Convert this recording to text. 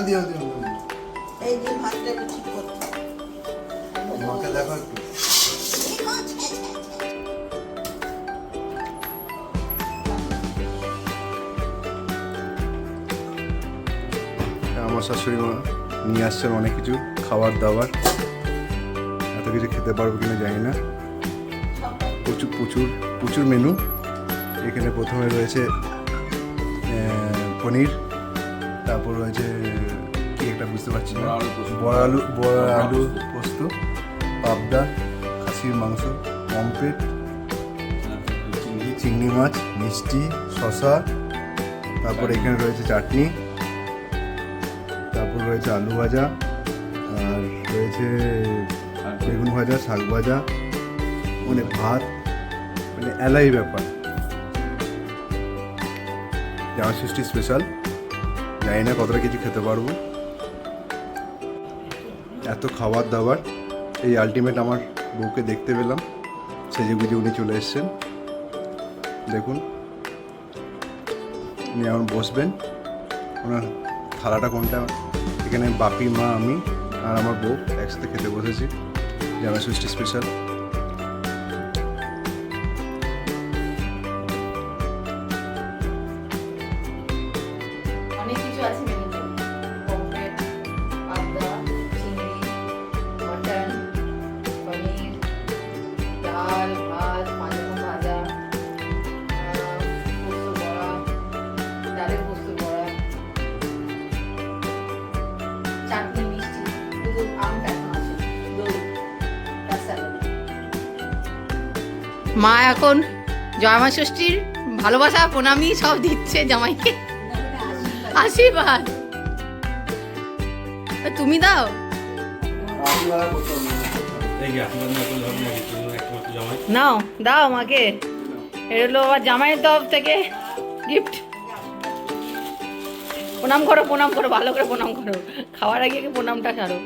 দিও দিও এই যে ভাতটা ঠিক করতে আমাকে দেখো একটু। আমার শাশুড়ি মা নিয়ে আসছেন অনেক কিছু খাবার দাবার, এত কিছু খেতে পারবো কিনা জানি না। প্রচুর প্রচুর প্রচুর মেনু। এখানে প্রথমে রয়েছে পনির, তারপর রয়েছে কি একটা বুঝতে পারছি না, বড় আলু পোস্ত, পাবদা, খাসির মাংস, পমফ্রেট, চিংড়ি মাছ, মিষ্টি, শসা, তারপর এখানে রয়েছে চাটনি, তারপর রয়েছে আলু ভাজা, আর রয়েছে বেগুন ভাজা, শাক ভাজা, মানে ভাত, মানে এলাই ব্যাপার। জামাই ষষ্ঠী স্পেশাল, জানি না কতটা কিছু খেতে পারবো। এত খাবার দাবার, এই আলটিমেট আমার বউকে দেখতে পেলাম, সেজে গুজে উনি চলে এসছেন। দেখুন উনি এখন বসবেন, ওনার থালাটা কোনটা, এখানে বাপি, মা, আমি আর আমার বউ একসাথে খেতে বসেছি, জামাই ষষ্ঠী স্পেশাল। অনেক কিছু আছে মেনুতে, পমফ্রেট, পাবদা, চিংড়ি, মটন, পনির, ডাল, ভাত, পাঁচরকম ভাজা, পোস্ত বড়া, ডালের পোস্ত বড়া, চাটনি, মিষ্টি, শুধু আমটা এখন আছে, দই, তার স্যালাড। মা এখন জামাই ষষ্ঠীর ভালোবাসা প্রণামী সব দিচ্ছে জামাইকে, আশীর্বাদ। তুমি দাও। নাও দাও মাকে, এগুলো আবার জামাইয়ের তরফ থেকে গিফট। প্রণাম করো, প্রণাম করো, ভালো করে প্রণাম করো, খাওয়ার আগে প্রণামটা ছাড়ো।